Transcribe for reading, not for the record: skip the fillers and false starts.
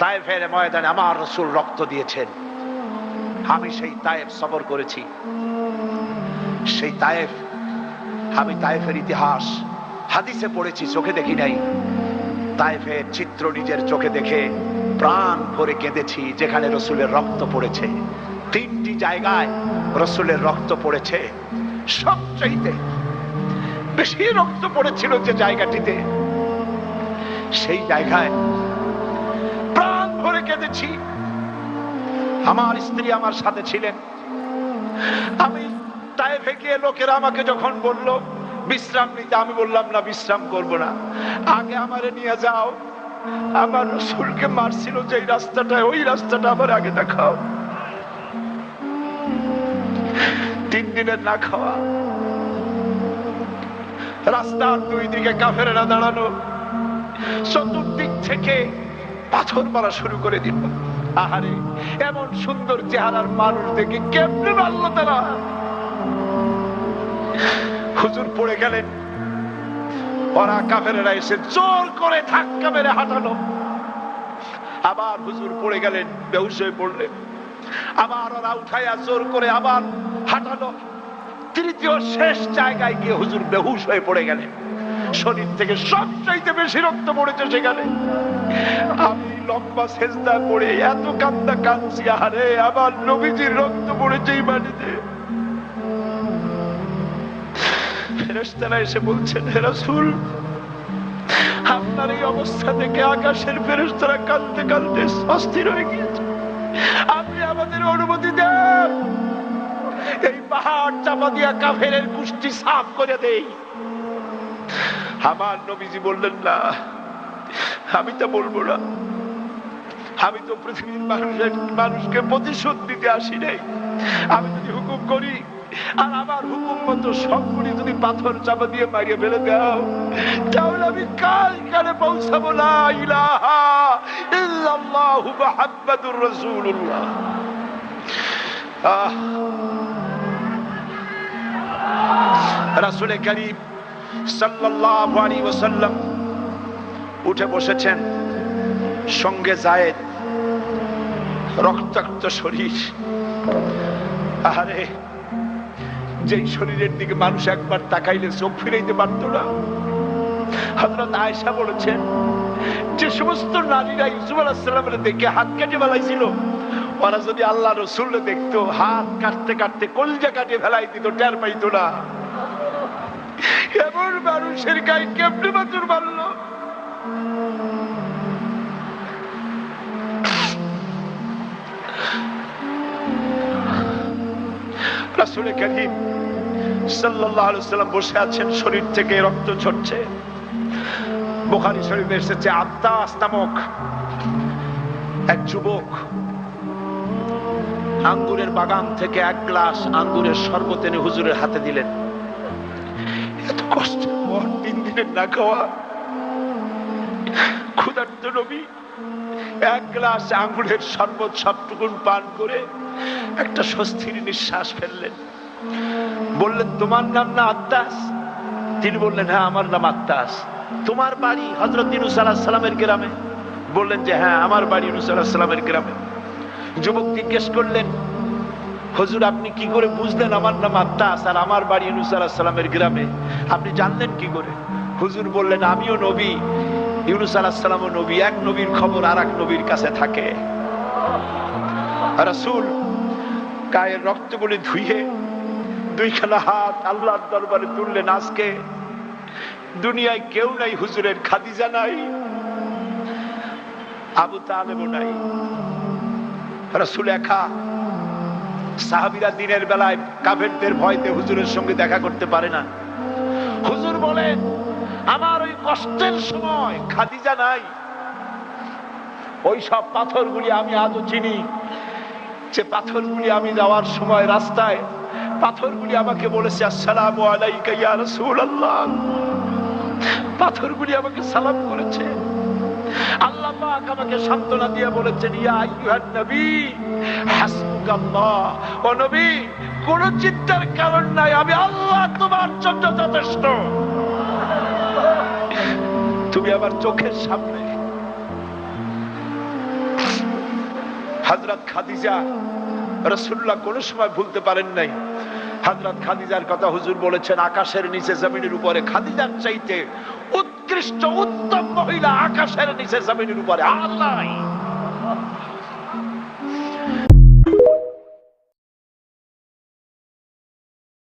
তায়েফের ময়দানে আমার রাসূল রক্ত দিয়েছেন। আমি সেই তায়েফ সফর করেছি। সেই তায়েফ, আমি তায়েফের ইতিহাস হাদিসে পড়েছি, চোখে দেখি নাই। তায়েফের চিত্র নিজের চোখে দেখে প্রাণ ভরে কেঁদেছি। যেখানে রাসূলের রক্ত পড়েছে, 3টি জায়গায় রাসূলের রক্ত পড়েছে। সবচাইতে বেশি রক্ত পড়েছিল যে জায়গাটিতে, সেই জায়গায় প্রাণ ভরে কেঁদেছি। আমার স্ত্রী আমার সাথে ছিলেন। আমি তায়েফে গিয়ে লোকেরা আমাকে যখন বলল বিশ্রাম নিতে, আমি বললাম না, বিশ্রাম করব না, আগে আমারে নিয়ে যাও। আমার রাসূলকে মারছিল যে রাস্তাটা, ওই রাস্তাটা আমার আগে দেখাও। 3 দিনের না খাওয়া, রাস্তার 2 দিকে কাফেরেরা দাঁড়ানো, চতুর্দিক থেকে পাথর মারা শুরু করে দিল। আহারে, এমন সুন্দর চেহারার মানুষ দেখে কেমনে মারল তারা। হুজুর পড়ে গেলেন, ওরা কাফেরেরা এসে জোর করে ধাক্কা মেরে হাঁটালো। আবার হুজুর পড়ে গেলেন, বেহুশ হয়ে পড়লেন। আবার ওরা উঠাইয়া জোর করে আবার হাঁটালো। তৃতীয় শেষ জায়গায় গিয়ে হুজুর বেহুশ হয়ে পড়ে গেলেন। শরীর থেকে সবচাইতে বেশি রক্ত পড়েছে সেখানে। আমি লম্বা সেজদায় পড়ে এত কান্না কাঁদছি, আরে আমার নবীজির রক্ত পড়েছে এই মাটিতে। ফেরেশতারা এসে বলছেন, হে রাসূল, আপনার এই অবস্থা থেকে আকাশের ফেরেশতারা কাঁদতে কাঁদতে অস্থির হয়ে গিয়েছে। আপনি আমাদের অনুমতি দেন, এই পাহাড় চাপা দিয়া কাফেরের কুষ্টি সাফ করে দেই। আমার নবীজি বললেন, না, আমি তা বলবো না। আমি তো পৃথিবীর মানুষকে প্রতিশোধ দিতে আসি নাই। আমি যদি হুকুম করি আর আমার হুকুম মতো সবগুলি যদি পাথর চাপা দিয়ে মারিয়ে ফেলে দাও, তাহলে আমি কাল কালে পৌঁছাবো লা ইলাহা ইল্লাল্লাহু মুহাম্মাদুর রাসূলুল্লাহ। রাসূল করিম সাল্লাল্লাহু আলাইহি ওয়াসাল্লাম উঠে বসেছেন, সঙ্গে যায়েদ, রক্তাক্ত শরীর। আরে, যেই শরীরের দিকে মানুষ একবার তাকাইলে চোখ ফিরাইতে পারত না। হযরত আয়েশা বলেছেন, যে সমস্ত নারীরা ইউসুফ আলাইহিস সালামের দেখে হাত কেটে ফেলাইছিল, ওরা যদি আল্লাহ রাসূলকে দেখতো, হাত কাটতে কাটতে কলজা কাটিয়ে ফেলাই দিত, টের পাইতো না। এমন মানুষের গায়ে কেমনে পাথর মারলো? রাসূল করিম সাল্লাল্লাহু আলাইহি ওয়াসাল্লাম বসে আছেন, শরীর থেকে রক্ত ঝরছে। বুখারী শরীফে এসেছে, আত্তাস নামক এক যুবক আঙ্গুরের বাগান থেকে 1 গ্লাস আঙ্গুরের শরবত এনে হুজুরের হাতে দিলেন। এত কষ্টের পর 3 দিনের না খাওয়া ক্ষুধার্ত নবী 1 গ্লাস আঙ্গুরের শরবত সবটুকুন পান করে একটা স্বস্তির নিঃশ্বাস ফেললেন। বললেন, তোমার নাম না আত্তাস? তিনি বললেন, হ্যাঁ, আমার নাম আত্তাস। তোমার বাড়ি হযরত ইউনূস আলাইহিস সালামের গ্রামে? বললেন যে হ্যাঁ, আমার বাড়ি ইউনূস আলাইহিস সালামের গ্রামে। যুবক জিজ্ঞেস করলেন, হুজুর, আপনি কি করে বুঝলেন আমার নাম আত্তাস আর আমার বাড়ি ইউনূস আলাইহিস সালামের গ্রামে? আপনি জানলেন কি করে? হুজুর বললেন, আমিও নবী, ইউনূস আলাইহিস সালামও নবী। এক নবীর খবর আর এক নবীর কাছে থাকে। রাসূল গায়ের রক্তগুলি ধুইয়ে 2খানা হাত আল্লাহর দরবারে তুললেন। আজকে দুনিয়ায় কেউ নাই হুজুরের, খাদিজা নাই, আবু তালেবও নাই, রাসূল একা। সাহাবীরা দিনের বেলায় কাফেরদের ভয়তে হুজুরের সঙ্গে দেখা করতে পারে না। হুজুর বলেন, আমার ওই কষ্টের সময় খাদিজা নাই। ওই সব পাথরগুলি আমি আজও চিনি, যে পাথরগুলি আমি যাওয়ার সময় রাস্তায় পাথরগুলি আমাকে বলেছে, আসসালামু আলাইকা ইয়া রাসূলুল্লাহ। পাথরগুলি আমাকে সালাম করেছে। আল্লাহ পাক আমাকে সান্ত্বনা দিয়ে বলেছেন, ইয়া আইয়ুহান নবী হাসবুকাল্লাহ। ও নবী, কোন চিন্তার কারণ নাই, আমি আল্লাহ তোমার জন্য যথেষ্ট। তুমি আমার চোখের সামনে। হযরত খাদিজা রাসূলুল্লাহ কোন সময় ভুলতে পারেন নাই। হযরত খাদিজার কথা হুজুর বলেছেন, আকাশের নিচে জমিনের উপরে খাদিজার চাইতে উৎকৃষ্ট উত্তম মহিলা আকাশের নিচে জমিনের উপরে আর নাই।